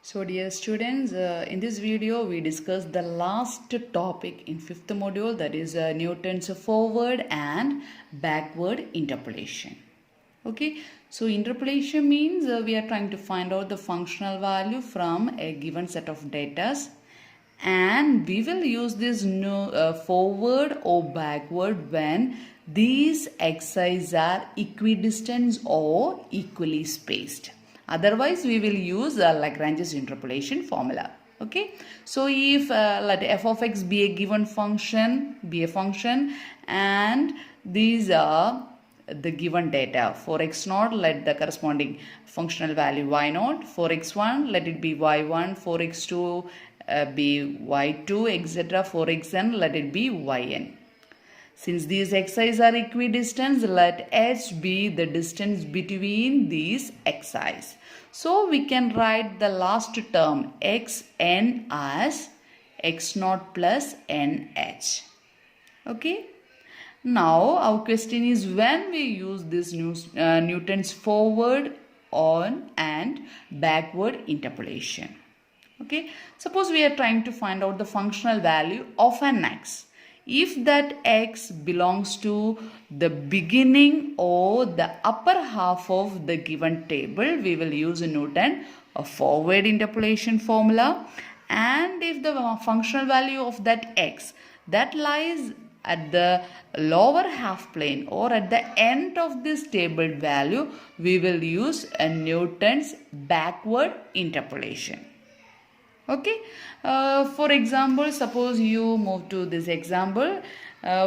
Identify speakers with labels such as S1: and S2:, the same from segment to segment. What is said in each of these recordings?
S1: So dear students, in this video we discuss the last topic in 5th module, that is Newton's forward and backward interpolation. Okay, so interpolation means we are trying to find out the functional value from a given set of data, and we will use this forward or backward when these x's are equidistant or equally spaced. Otherwise, we will use Lagrange's interpolation formula. Okay. So, if let f of x be a given function, and these are the given data. For x0, let the corresponding functional value y0. For x1, let it be y1. For x2, be y2, etc. For xn, let it be yn. Since these xi's are equidistant, let h be the distance between these xi's. So we can write the last term xn as x0 plus nh. Okay. Now our question is, when we use this Newton's forward on and backward interpolation. Okay. Suppose we are trying to find out the functional value of an x. If that x belongs to the beginning or the upper half of the given table, we will use Newton's forward interpolation formula. And if the functional value of that x that lies at the lower half plane or at the end of this table value, we will use a Newton's backward interpolation. Okay. For example, suppose you move to this example.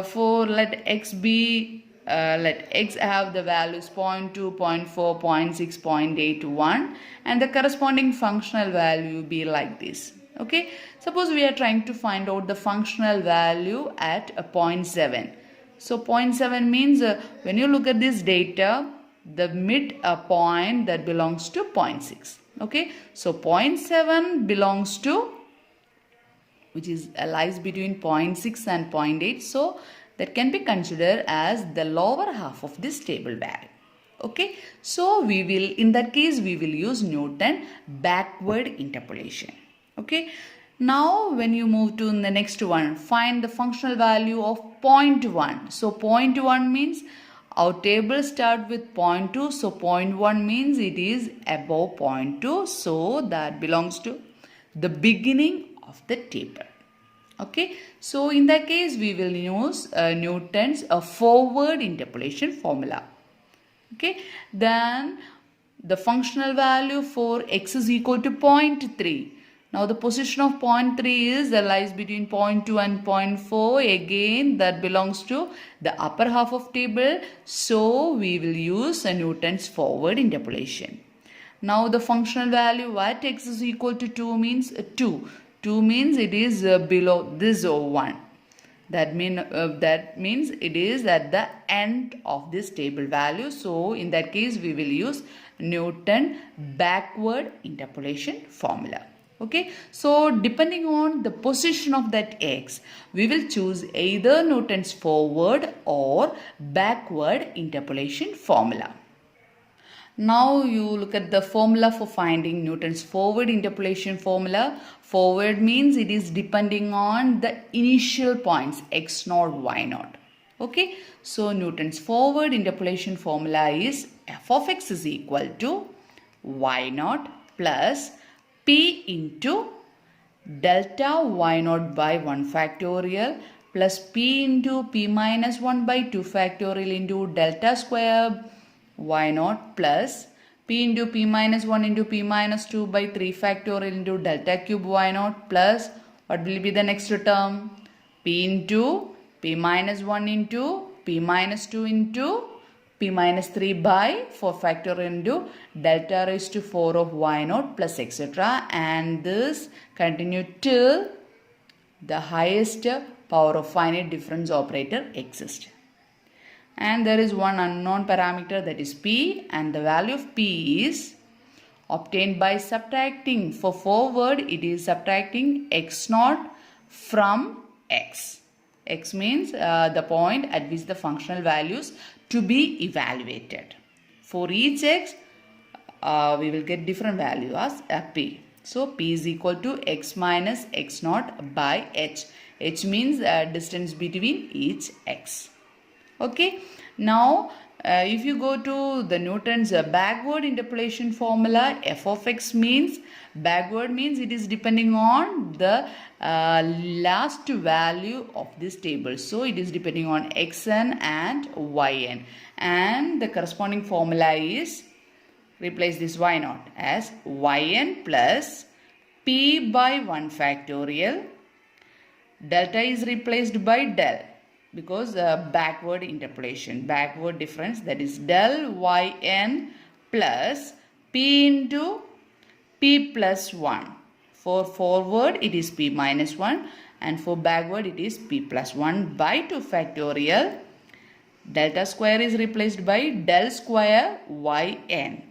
S1: For let x be, let x have the values 0.2, 0.4, 0.6, 0.81, and the corresponding functional value be like this. Okay. Suppose we are trying to find out the functional value at a 0.7. So 0.7 means when you look at this data, the mid point that belongs to 0.6. Okay, so 0.7 belongs to, which is lies between 0.6 and 0.8. So that can be considered as the lower half of this table value. Okay, so we will, in that case, we will use Newton backward interpolation. Okay, now when you move to the next one, find the functional value of 0.1. So 0.1 means our table start with 0.2, so 0.1 means it is above 0.2, so that belongs to the beginning of the table. Okay, so in that case we will use Newton's forward interpolation formula. Okay, then the functional value for x is equal to 0.3. Now the position of 0.3 is lies between 0.2 and 0.4. Again, that belongs to the upper half of table. So we will use a Newton's forward interpolation. Now the functional value at x is equal to 2 means 2. 2 means it is below this 1. That means it is at the end of this table value. So in that case we will use Newton backward interpolation formula. Okay, so depending on the position of that x, we will choose either Newton's forward or backward interpolation formula. Now you look at the formula for finding Newton's forward interpolation formula. Forward means it is depending on the initial points x0, y0. Okay, so Newton's forward interpolation formula is f of x is equal to y0 plus p into delta y0 by 1 factorial plus p into p minus 1 by 2 factorial into delta square y0 plus p into p minus 1 into p minus 2 by 3 factorial into delta cube y0 plus what will be the next term? P into p minus 1 into p minus 2 into p minus 3 by 4 factorial into delta raised to 4 of y0 plus etc. And this continue till the highest power of finite difference operator exists. And there is one unknown parameter, that is p, and the value of p is obtained by subtracting. For forward, it is subtracting x0 from x. X means the point at which the functional values to be evaluated. For each x, we will get different value as p. So P is equal to x minus x naught by h. H means distance between each x. Okay. Now if you go to the Newton's backward interpolation formula, f of x means backward means it is depending on the last value of this table. So it is depending on xn and yn, and the corresponding formula is, replace this y naught as yn plus p by 1 factorial. Delta is replaced by del, because backward interpolation, backward difference, that is del yn plus p into p plus 1. For forward it is p minus 1, and for backward it is p plus 1 by 2 factorial. Delta square is replaced by del square yn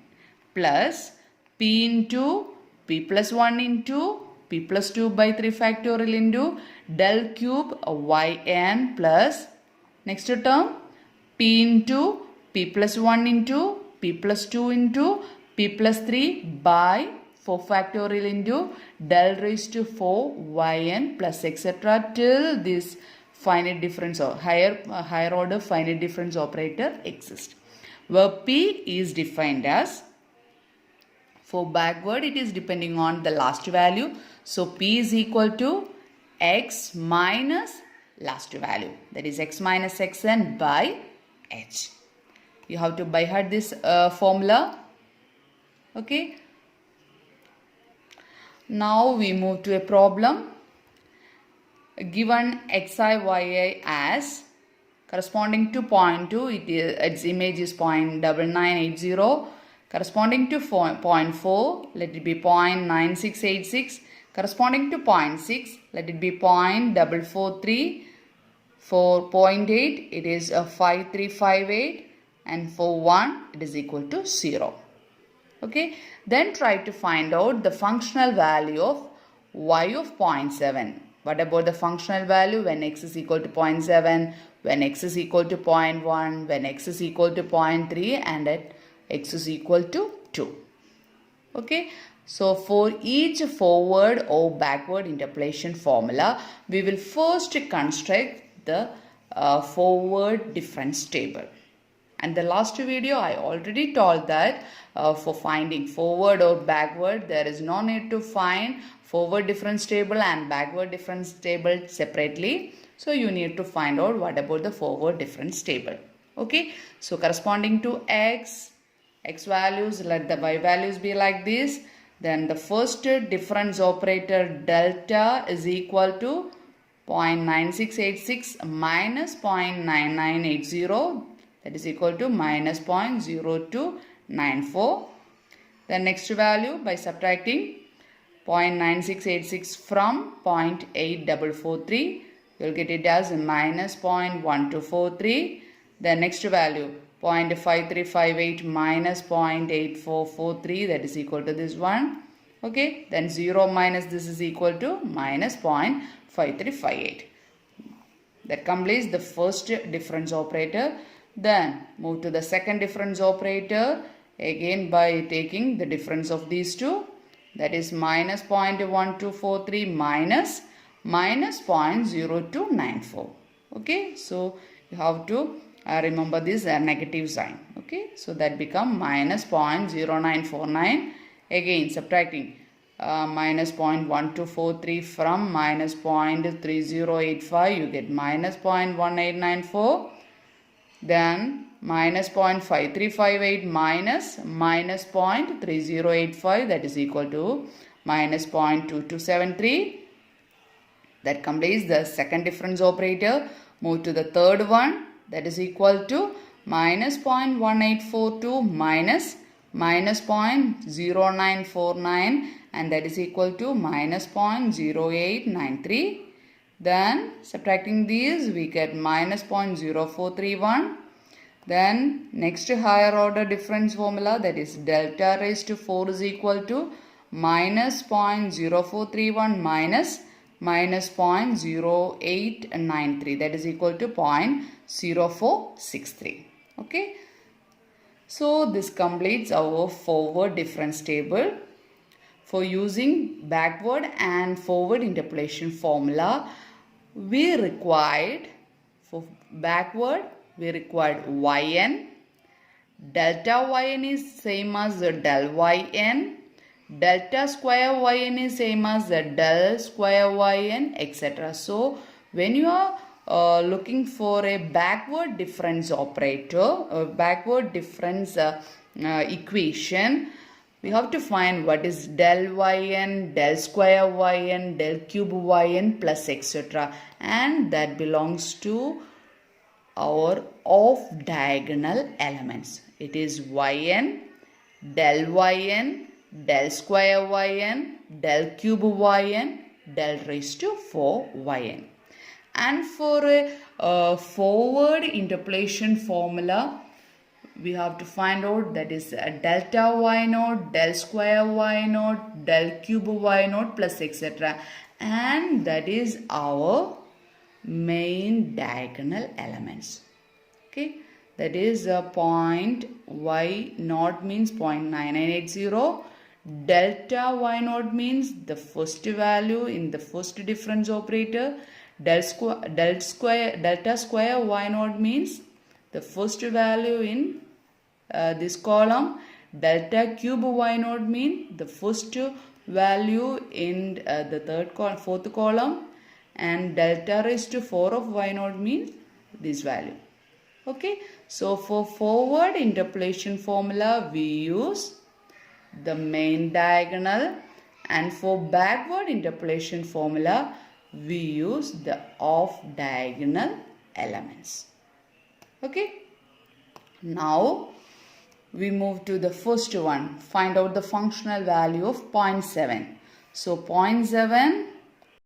S1: plus p into p plus 1 into p plus 2 by 3 factorial into del cube yn plus, next term, p into p plus 1 into p plus 2 into p plus 3 by 4 factorial into del raised to 4 yn plus etc. till this finite difference or higher order finite difference operator exists, where p is defined as, for backward it is depending on the last value. So p is equal to x minus last value, that is x minus xn by h. You have to by heart this formula. Okay. Now we move to a problem. Given xi yi as corresponding to point 2, its image is 0.9980. Corresponding to point 4, let it be 0.9686. Corresponding to point 6, let it be 0.443. For point 8, it is 5358, and for 1, it is equal to 0. Okay. Then try to find out the functional value of y of 0.7. What about the functional value when x is equal to 0.7, when x is equal to 0.1, when x is equal to 0.3, and at x is equal to 2. Okay. So for each forward or backward interpolation formula, we will first construct the forward difference table. And the last video I already told that for finding forward or backward, there is no need to find forward difference table and backward difference table separately. So you need to find out what about the forward difference table. Okay. So corresponding to x values, let the y values be like this. Then the first difference operator delta is equal to 0.9686 minus 0.9980, that is equal to minus 0.0294. The next value, by subtracting 0.9686 from 0.8443, you will get it as minus 0.1243. The next value 0.5358 minus 0.8443, that is equal to this one. Okay, then 0 minus this is equal to minus 0.5358. That completes the first difference operator. Then move to the second difference operator, again by taking the difference of these two, that is minus 0.1243 minus 0.0294. Okay, so you have to remember this negative sign. Okay, so that become minus 0.0949. Again subtracting minus 0.1243 from minus 0.3085, you get minus 0.1894. Then minus 0.5358 minus 0.3085, that is equal to minus 0.2273. That completes the second difference operator. Move to the third one, that is equal to minus 0.1842 minus 0.0949, and that is equal to minus 0.0893. Then subtracting these, we get minus 0.0431. Then next higher order difference formula, that is delta raised to 4 is equal to minus 0.0431 minus 0.0893, that is equal to 0.0463. Okay. So this completes our forward difference table. For using backward and forward interpolation formula, we required, for backward, we required yn. Delta yn is same as del yn. Delta square yn is same as del square yn, etc. So, when you are looking for a backward difference operator, a backward difference equation, we have to find what is del yn, del square yn, del cube yn plus etc. And that belongs to our off diagonal elements. It is yn, del square yn, del cube yn, del raised to 4 yn. And for a forward interpolation formula, we have to find out that is delta y0, del square y0, del cube y0 plus etc. And that is our main diagonal elements. Okay, that is point y0 means 0.9980. Delta y0 means the first value in the first difference operator. Delta square y0 means the first value in this column. Delta cube y0 means the first value in the fourth column, and delta raised to 4 of y0 means this value. Okay, so for forward interpolation formula we use the main diagonal, and for backward interpolation formula we use the off diagonal elements. Okay, now we move to the first one. Find out the functional value of 0.7. So 0.7